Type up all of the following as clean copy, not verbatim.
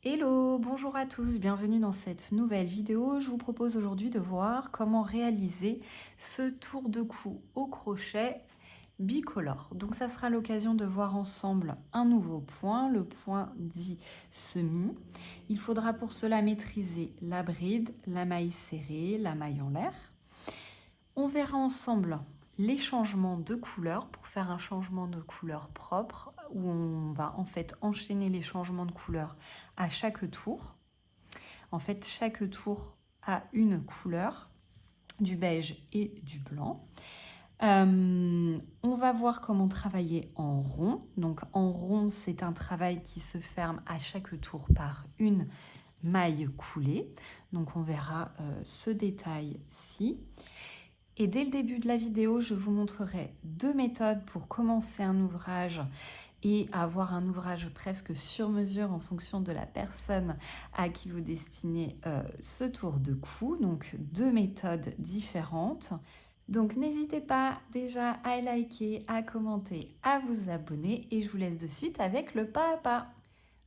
Hello, bonjour à tous, bienvenue dans cette nouvelle vidéo. Je vous propose aujourd'hui de voir comment réaliser ce tour de cou au crochet bicolore. Donc ça sera l'occasion de voir ensemble un nouveau point, le point dit semi. Il faudra pour cela maîtriser la bride, la maille serrée, la maille en l'air. On verra ensemble les changements de couleur pour faire un changement de couleur propre où on va en fait enchaîner les changements de couleur à chaque tour. En fait, chaque tour a une couleur, du beige et du blanc. On va voir comment travailler en rond. Donc en rond, c'est un travail qui se ferme à chaque tour par une maille coulée. Donc on verra ce détail-ci. Et dès le début de la vidéo, je vous montrerai deux méthodes pour commencer un ouvrage et avoir un ouvrage presque sur mesure en fonction de la personne à qui vous destinez ce tour de cou. Donc deux méthodes différentes. Donc n'hésitez pas déjà à liker, à commenter, à vous abonner et je vous laisse de suite avec le pas à pas.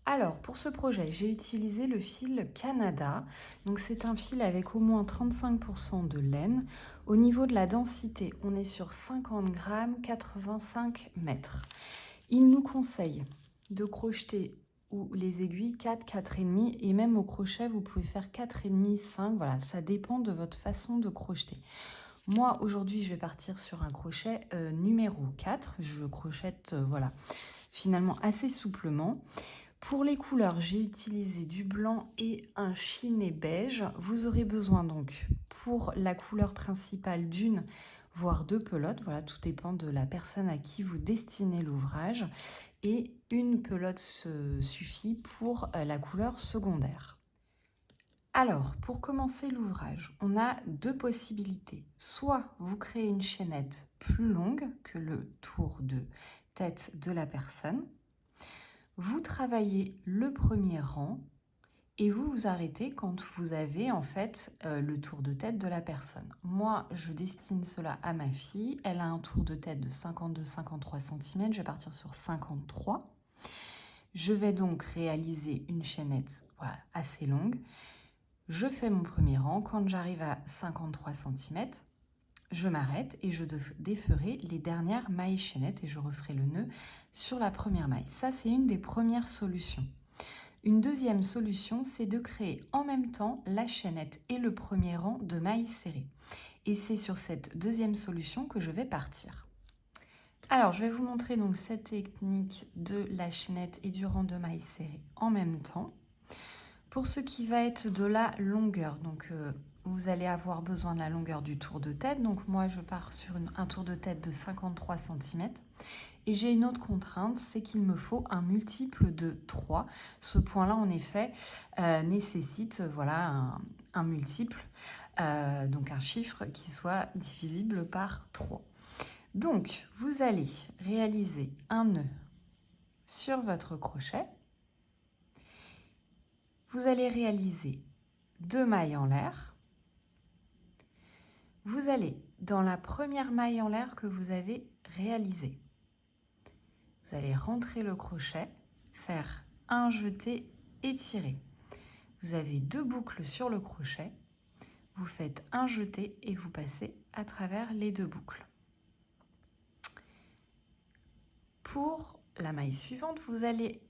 Alors, pour ce projet, j'ai utilisé le fil Canada. Donc, c'est un fil avec au moins 35% de laine. Au niveau de la densité, on est sur 50 grammes, 85 mètres. Il nous conseille de crocheter ou les aiguilles 4, 4,5 et même au crochet, vous pouvez faire 4,5, 5. Voilà, ça dépend de votre façon de crocheter. Moi, aujourd'hui, je vais partir sur un crochet numéro 4. Je crochette, voilà, finalement assez souplement. Pour les couleurs, j'ai utilisé du blanc et un chiné beige. Vous aurez besoin donc pour la couleur principale d'une voire deux pelotes. Voilà, tout dépend de la personne à qui vous destinez l'ouvrage. Et une pelote suffit pour la couleur secondaire. Alors, pour commencer l'ouvrage, on a deux possibilités. Soit vous créez une chaînette plus longue que le tour de tête de la personne. Vous travaillez le premier rang et vous vous arrêtez quand vous avez en fait le tour de tête de la personne. Moi, je destine cela à ma fille. Elle a un tour de tête de 52-53 cm. Je vais partir sur 53. Je vais donc réaliser une chaînette voilà, assez longue. Je fais mon premier rang. Quand j'arrive à 53 cm, je m'arrête et je déferai les dernières mailles chaînettes et je referai le nœud sur la première maille. Ça, c'est une des premières solutions. Une deuxième solution, c'est de créer en même temps la chaînette et le premier rang de mailles serrées. Et c'est sur cette deuxième solution que je vais partir. Alors, je vais vous montrer donc cette technique de la chaînette et du rang de mailles serrées en même temps. Pour ce qui va être de la longueur, donc vous allez avoir besoin de la longueur du tour de tête. Donc moi, je pars sur un tour de tête de 53 cm. Et j'ai une autre contrainte, c'est qu'il me faut un multiple de 3. Ce point-là, en effet, nécessite voilà, un multiple, donc un chiffre qui soit divisible par 3. Donc, vous allez réaliser un nœud sur votre crochet. Vous allez réaliser deux mailles en l'air. Vous allez dans la première maille en l'air que vous avez réalisée. Vous allez rentrer le crochet, faire un jeté et tirer. Vous avez deux boucles sur le crochet. Vous faites un jeté et vous passez à travers les deux boucles. Pour la maille suivante, vous avez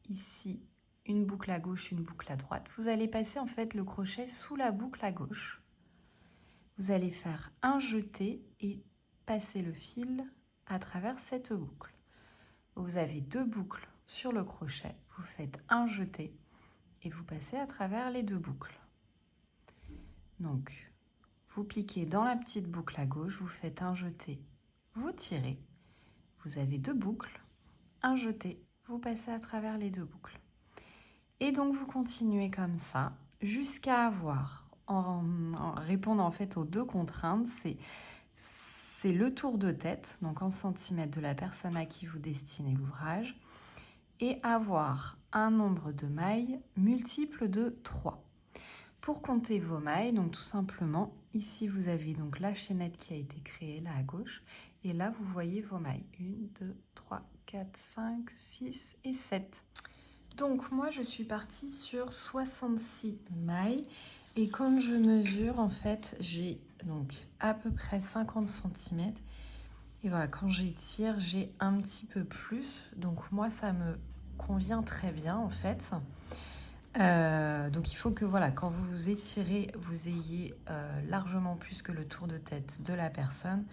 ici une boucle à gauche, une boucle à droite. Vous allez passer en fait le crochet sous la boucle à gauche. Vous allez faire un jeté et passer le fil à travers cette boucle. Vous avez deux boucles sur le crochet, vous faites un jeté et vous passez à travers les deux boucles. Donc, vous piquez dans la petite boucle à gauche, vous faites un jeté, vous tirez, vous avez deux boucles, un jeté, vous passez à travers les deux boucles. Et donc, vous continuez comme ça jusqu'à avoir, en répondant en fait aux deux contraintes, c'est le tour de tête, donc en centimètres de la personne à qui vous destinez l'ouvrage, et avoir un nombre de mailles multiple de 3. Pour compter vos mailles, donc tout simplement, ici vous avez donc la chaînette qui a été créée là à gauche, et là vous voyez vos mailles. 1, 2, 3, 4, 5, 6 et 7. Donc moi je suis partie sur 66 mailles et quand je mesure en fait j'ai donc à peu près 50 cm et voilà, quand j'étire j'ai un petit peu plus, donc moi ça me convient très bien en fait. Donc il faut que voilà, quand vous étirez, vous ayez largement plus que le tour de tête de la personne.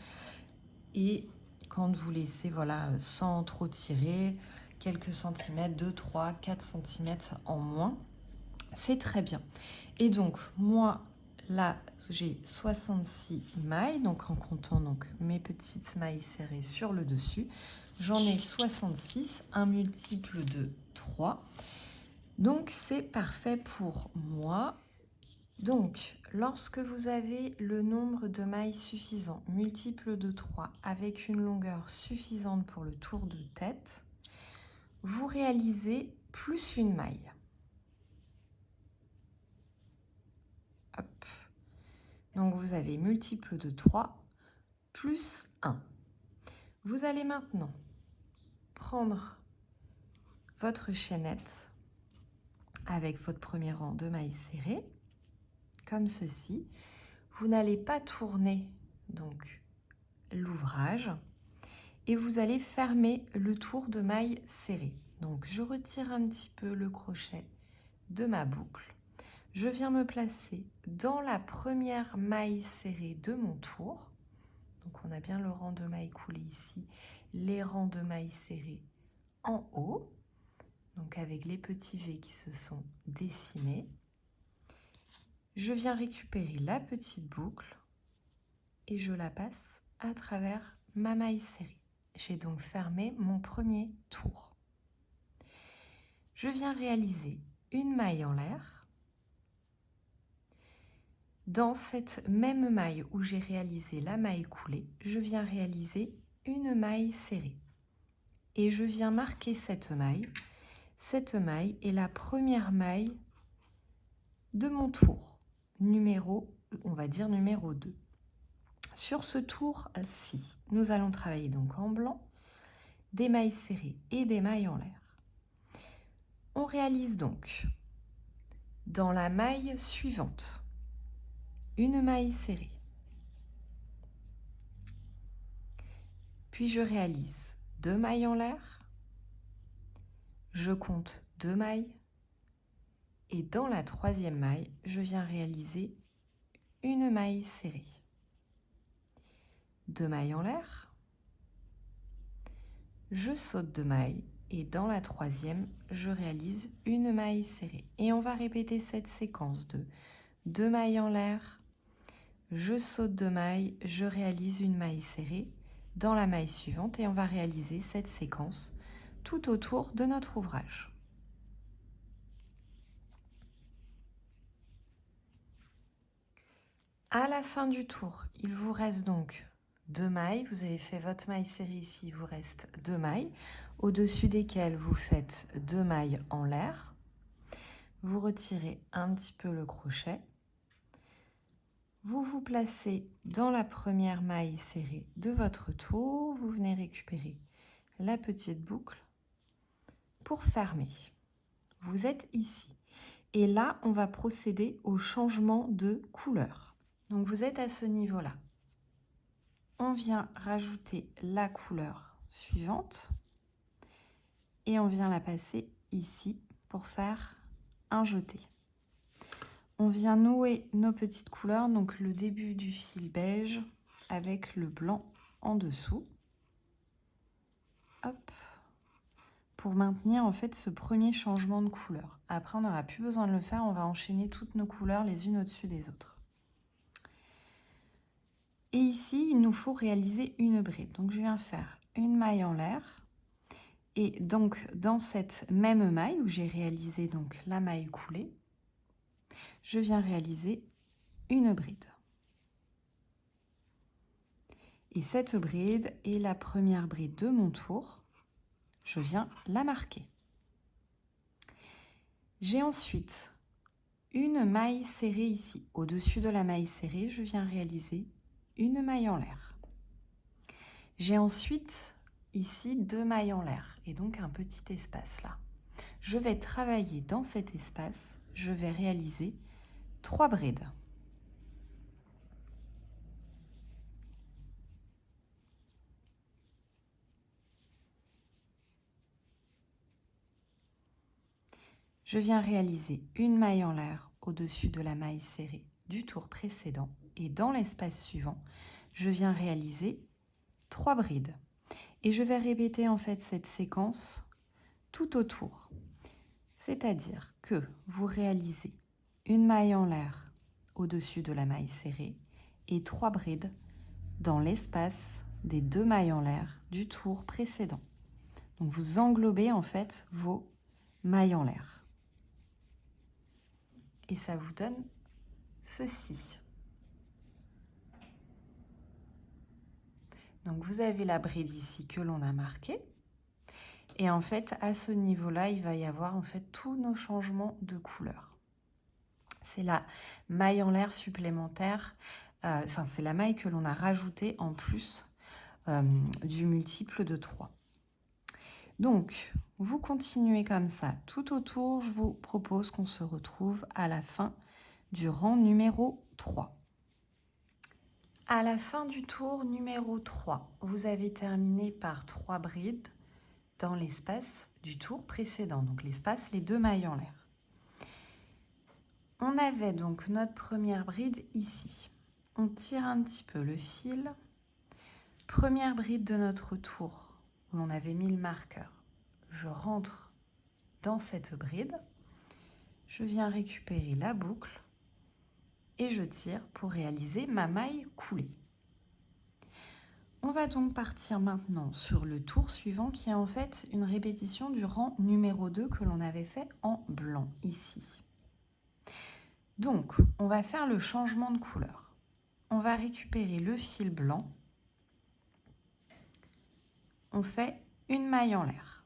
Et quand vous laissez voilà, sans trop tirer, quelques centimètres, 2, 3, 4 centimètres en moins, c'est très bien. Et donc moi là j'ai 66 mailles, donc en comptant donc mes petites mailles serrées sur le dessus, j'en ai 66, un multiple de 3. Donc c'est parfait pour moi. Donc lorsque vous avez le nombre de mailles suffisant, multiple de 3, avec une longueur suffisante pour le tour de tête, vous réalisez plus une maille. Hop. Donc vous avez multiple de 3 plus 1. Vous allez maintenant prendre votre chaînette avec votre premier rang de mailles serrées, comme ceci. Vous n'allez pas tourner donc l'ouvrage et vous allez fermer le tour de maille serrée. Donc je retire un petit peu le crochet de ma boucle. Je viens me placer dans la première maille serrée de mon tour. Donc on a bien le rang de mailles coulées ici, les rangs de mailles serrées en haut, donc avec les petits V qui se sont dessinés. Je viens récupérer la petite boucle et je la passe à travers ma maille serrée. J'ai donc fermé mon premier tour. Je viens réaliser une maille en l'air. Dans cette même maille où j'ai réalisé la maille coulée, je viens réaliser une maille serrée. Et je viens marquer cette maille. Cette maille est la première maille de mon tour, on va dire numéro 2. Sur ce tour-ci, nous allons travailler donc en blanc, des mailles serrées et des mailles en l'air. On réalise donc dans la maille suivante une maille serrée. Puis je réalise 2 mailles en l'air, je compte 2 mailles et dans la troisième maille, je viens réaliser une maille serrée. 2 mailles en l'air, je saute 2 mailles et dans la troisième, je réalise une maille serrée. Et on va répéter cette séquence de 2 mailles en l'air, je saute 2 mailles, je réalise une maille serrée dans la maille suivante et on va réaliser cette séquence tout autour de notre ouvrage. À la fin du tour, il vous reste donc 2 mailles. Vous avez fait votre maille serrée ici, il vous reste 2 mailles, au-dessus desquelles vous faites 2 mailles en l'air. Vous retirez un petit peu le crochet. Vous vous placez dans la première maille serrée de votre tour. Vous venez récupérer la petite boucle pour fermer. Vous êtes ici. Et là, on va procéder au changement de couleur. Donc vous êtes à ce niveau-là. On vient rajouter la couleur suivante et on vient la passer ici pour faire un jeté. On vient nouer nos petites couleurs, donc le début du fil beige avec le blanc en dessous. Hop, pour maintenir en fait ce premier changement de couleur. Après, on n'aura plus besoin de le faire, on va enchaîner toutes nos couleurs les unes au-dessus des autres. Et ici, il nous faut réaliser une bride. Donc, je viens faire une maille en l'air. Et donc, dans cette même maille où j'ai réalisé donc la maille coulée, je viens réaliser une bride. Et cette bride est la première bride de mon tour. Je viens la marquer. J'ai ensuite une maille serrée ici. Au-dessus de la maille serrée, je viens réaliser une maille en l'air. J'ai ensuite ici 2 mailles en l'air et donc un petit espace là. je vais travailler dans cet espace, je vais réaliser 3 brides. Je viens réaliser une maille en l'air au-dessus de la maille serrée du tour précédent et dans l'espace suivant, je viens réaliser 3 brides. Et je vais répéter en fait cette séquence tout autour. C'est-à-dire que vous réalisez une maille en l'air au-dessus de la maille serrée et 3 brides dans l'espace des 2 mailles en l'air du tour précédent. Donc vous englobez en fait vos mailles en l'air. Et ça vous donne ceci. Donc vous avez la bride ici que l'on a marquée. Et en fait, à ce niveau-là, il va y avoir en fait tous nos changements de couleur. C'est la maille en l'air supplémentaire, c'est la maille que l'on a rajoutée en plus du multiple de 3. Donc, vous continuez comme ça tout autour. Je vous propose qu'on se retrouve à la fin du rang numéro 3. À la fin du tour numéro 3, vous avez terminé par 3 brides dans l'espace du tour précédent, donc l'espace les 2 mailles en l'air. On avait donc notre première bride ici. On tire un petit peu le fil. Première bride de notre tour, où l'on avait mis le marqueur. Je rentre dans cette bride. Je viens récupérer la boucle et je tire pour réaliser ma maille coulée. On va donc partir maintenant sur le tour suivant qui est en fait une répétition du rang numéro 2 que l'on avait fait en blanc ici. Donc, on va faire le changement de couleur. On va récupérer le fil blanc. On fait une maille en l'air.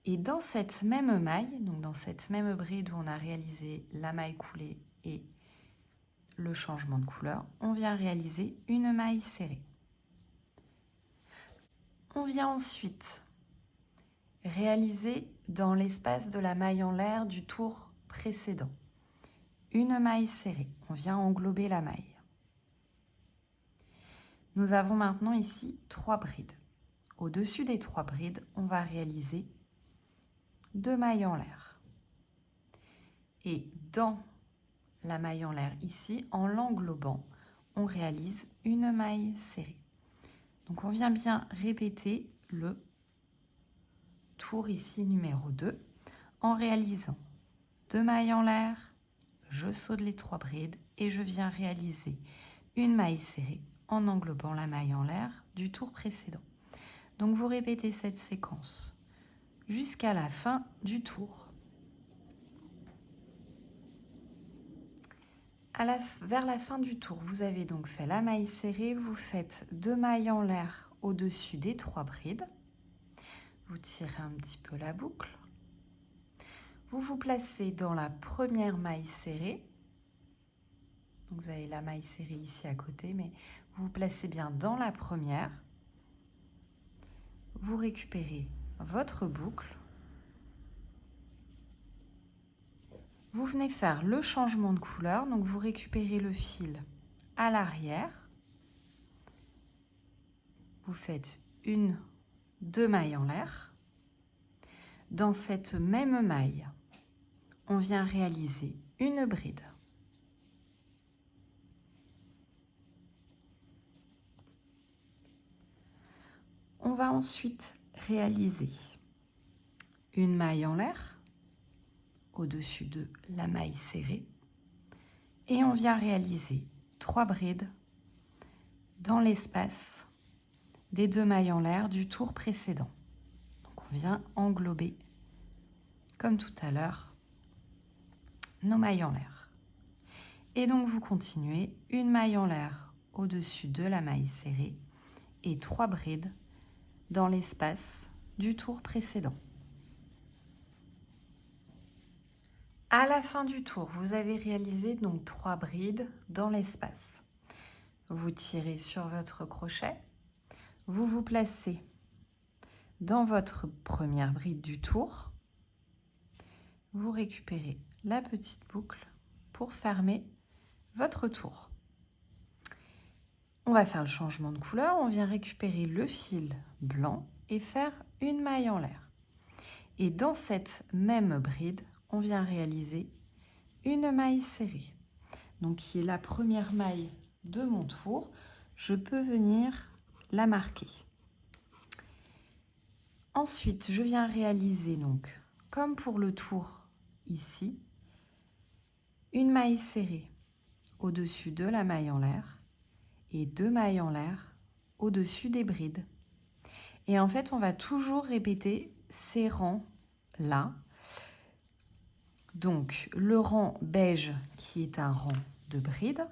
Et dans cette même maille, donc dans cette même bride où on a réalisé la maille coulée et le changement de couleur, on vient réaliser une maille serrée. On vient ensuite réaliser dans l'espace de la maille en l'air du tour précédent une maille serrée. On vient englober la maille. Nous avons maintenant ici 3 brides. Au-dessus des 3 brides, on va réaliser 2 mailles en l'air. Et dans la maille en l'air ici, en l'englobant, on réalise une maille serrée. Donc on vient bien répéter le tour ici numéro 2 en réalisant 2 mailles en l'air, je saute les 3 brides et je viens réaliser une maille serrée en englobant la maille en l'air du tour précédent. Donc vous répétez cette séquence jusqu'à la fin du tour. Vers la fin du tour, vous avez donc fait la maille serrée, vous faites 2 mailles en l'air au-dessus des 3 brides. Vous tirez un petit peu la boucle. Vous vous placez dans la première maille serrée. Donc vous avez la maille serrée ici à côté, mais vous vous placez bien dans la première. Vous récupérez votre boucle. Vous venez faire le changement de couleur, donc vous récupérez le fil à l'arrière. Vous faites 2 mailles en l'air. Dans cette même maille, on vient réaliser une bride. On va ensuite réaliser une maille en l'air au-dessus de la maille serrée et on vient réaliser 3 brides dans l'espace des 2 mailles en l'air du tour précédent. Donc on vient englober, comme tout à l'heure, nos mailles en l'air. Et donc vous continuez une maille en l'air au-dessus de la maille serrée et 3 brides dans l'espace du tour précédent. À la fin du tour, vous avez réalisé donc 3 brides dans l'espace. Vous tirez sur votre crochet, vous vous placez Dans votre première bride du tour, vous récupérez la petite boucle pour fermer votre tour. On va faire le changement de couleur, on vient récupérer le fil blanc et faire une maille en l'air. Et dans cette même bride, on vient réaliser une maille serrée. Donc qui est la première maille de mon tour, je peux venir la marquer. Ensuite, je viens réaliser donc, comme pour le tour ici, une maille serrée au-dessus de la maille en l'air et 2 mailles en l'air au-dessus des brides. Et en fait, on va toujours répéter ces rangs-là. Donc, le rang beige qui est un rang de brides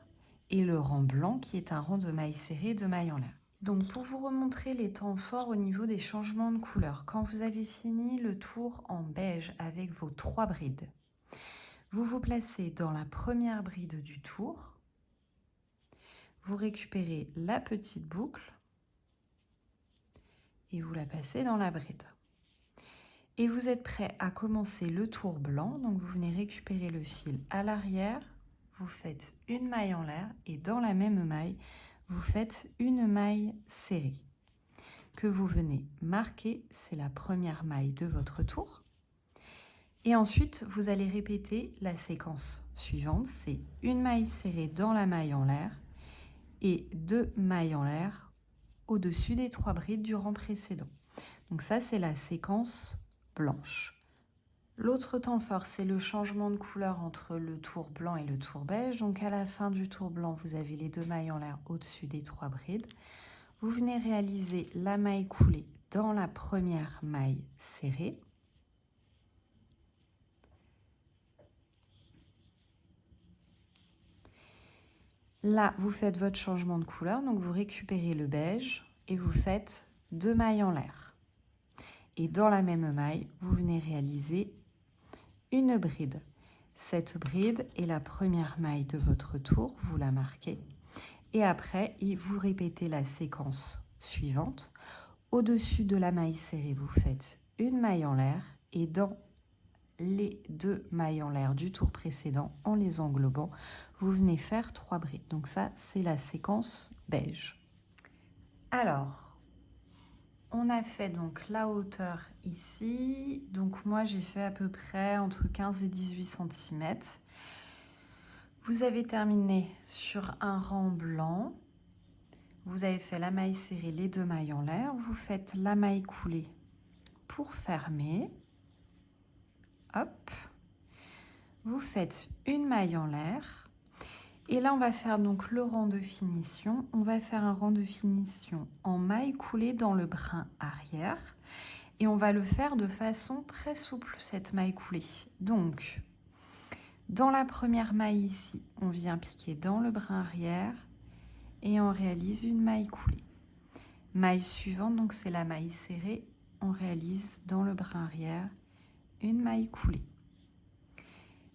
et le rang blanc qui est un rang de mailles serrées et de mailles en l'air. Donc, pour vous remontrer les temps forts au niveau des changements de couleur, quand vous avez fini le tour en beige avec vos 3 brides, vous vous placez dans la première bride du tour, vous récupérez la petite boucle et vous la passez dans la bride. Et vous êtes prêt à commencer le tour blanc, donc vous venez récupérer le fil à l'arrière, vous faites une maille en l'air et dans la même maille, vous faites une maille serrée que vous venez marquer, c'est la première maille de votre tour. Et ensuite, vous allez répéter la séquence suivante, c'est une maille serrée dans la maille en l'air et 2 mailles en l'air au-dessus des 3 brides du rang précédent. Donc ça, c'est la séquence blanche. L'autre temps fort, c'est le changement de couleur entre le tour blanc et le tour beige. Donc à la fin du tour blanc, vous avez les 2 mailles en l'air au-dessus des 3 brides. Vous venez réaliser la maille coulée dans la première maille serrée. Là, vous faites votre changement de couleur, donc vous récupérez le beige et vous faites 2 mailles en l'air. Et dans la même maille, vous venez réaliser une bride. Cette bride est la première maille de votre tour, vous la marquez. Et après, vous répétez la séquence suivante. Au-dessus de la maille serrée, vous faites une maille en l'air et dans les 2 mailles en l'air du tour précédent, en les englobant, vous venez faire 3 brides. Donc ça, c'est la séquence beige. Alors, on a fait donc la hauteur ici. Donc moi, j'ai fait à peu près entre 15 et 18 cm. Vous avez terminé sur un rang blanc. Vous avez fait la maille serrée, les 2 mailles en l'air. Vous faites la maille coulée pour fermer. Hop. Vous faites une maille en l'air. Et là, on va faire donc le rang de finition. On va faire un rang de finition en maille coulée dans le brin arrière. Et on va le faire de façon très souple, cette maille coulée. Donc, dans la première maille ici, on vient piquer dans le brin arrière et on réalise une maille coulée. Maille suivante, donc c'est la maille serrée. On réalise dans le brin arrière une maille coulée.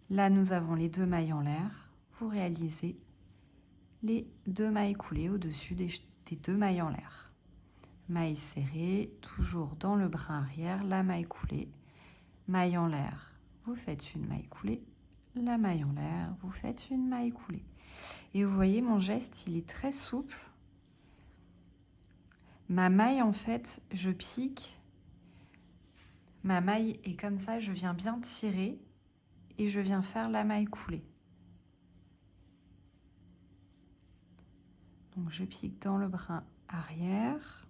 Là, nous avons les 2 mailles en l'air. Vous réalisez les 2 mailles coulées au-dessus des 2 mailles en l'air. Maille serrée, toujours dans le brin arrière, la maille coulée. Maille en l'air, vous faites une maille coulée. La maille en l'air, vous faites une maille coulée. Et vous voyez, mon geste, il est très souple. Ma maille, en fait, je pique. Ma maille est comme ça, je viens bien tirer et je viens faire la maille coulée. Donc je pique dans le brin arrière.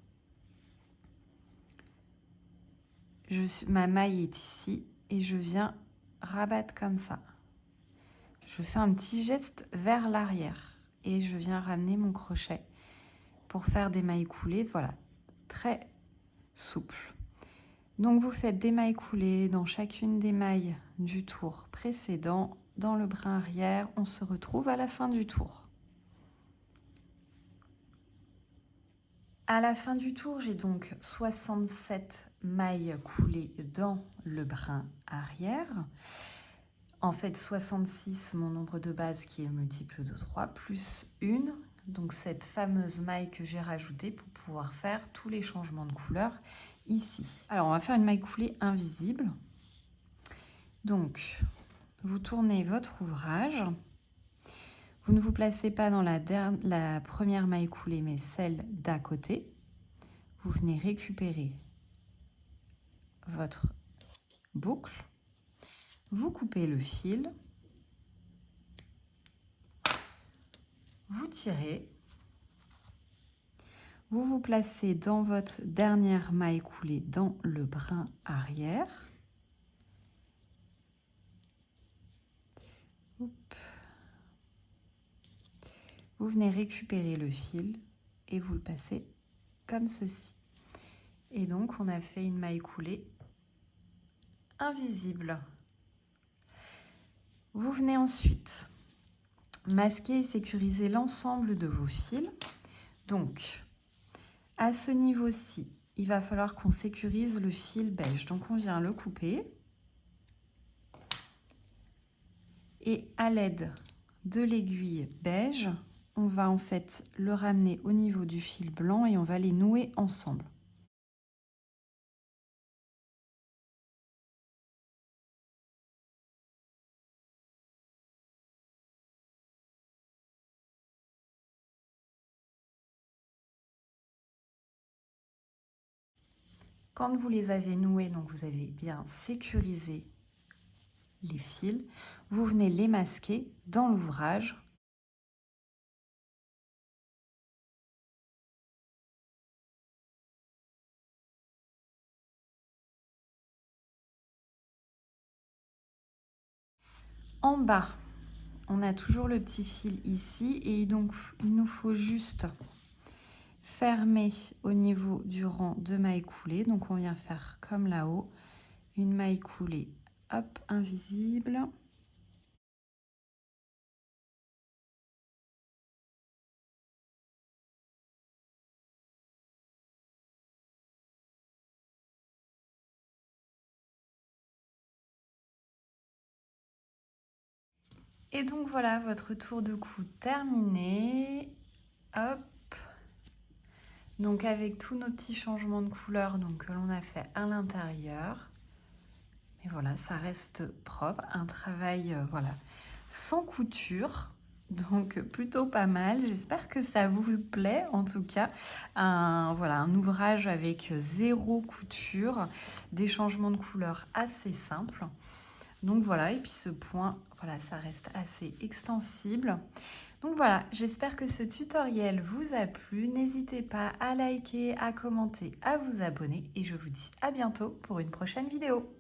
Ma maille est ici et je viens rabattre comme ça. Je fais un petit geste vers l'arrière et je viens ramener mon crochet pour faire des mailles coulées. Voilà, très souple. Donc vous faites des mailles coulées dans chacune des mailles du tour précédent. Dans le brin arrière, on se retrouve à la fin du tour. À la fin du tour, j'ai donc 67 mailles coulées dans le brin arrière. En fait, 66, mon nombre de base qui est multiple de 3, plus 1. Donc cette fameuse maille que j'ai rajoutée pour pouvoir faire tous les changements de couleur ici. Alors, on va faire une maille coulée invisible. Donc, vous tournez votre ouvrage. Vous ne vous placez pas dans la première maille coulée, mais celle d'à côté. Vous venez récupérer votre boucle. Vous coupez le fil. Vous tirez. Vous vous placez dans votre dernière maille coulée dans le brin arrière. Hop. Vous venez récupérer le fil et vous le passez comme ceci. Et donc, on a fait une maille coulée invisible. Vous venez ensuite masquer et sécuriser l'ensemble de vos fils. Donc, à ce niveau-ci, il va falloir qu'on sécurise le fil beige. Donc, on vient le couper. Et à l'aide de l'aiguille beige, on va en fait le ramener au niveau du fil blanc et on va les nouer ensemble. Quand vous les avez noués, donc vous avez bien sécurisé les fils, vous venez les masquer dans l'ouvrage. En bas, on a toujours le petit fil ici et donc il nous faut juste fermer au niveau du rang de mailles coulées. Donc on vient faire comme là-haut, une maille coulée, hop, invisible. Et donc voilà, votre tour de cou terminé. Hop. Donc avec tous nos petits changements de couleur donc, que l'on a fait à l'intérieur. Et voilà, ça reste propre. Un travail voilà, sans couture. Donc plutôt pas mal. J'espère que ça vous plaît en tout cas. Voilà, un ouvrage avec zéro couture, des changements de couleur assez simples. Donc voilà, et puis ce point, voilà, ça reste assez extensible. Donc voilà, j'espère que ce tutoriel vous a plu. N'hésitez pas à liker, à commenter, à vous abonner et je vous dis à bientôt pour une prochaine vidéo.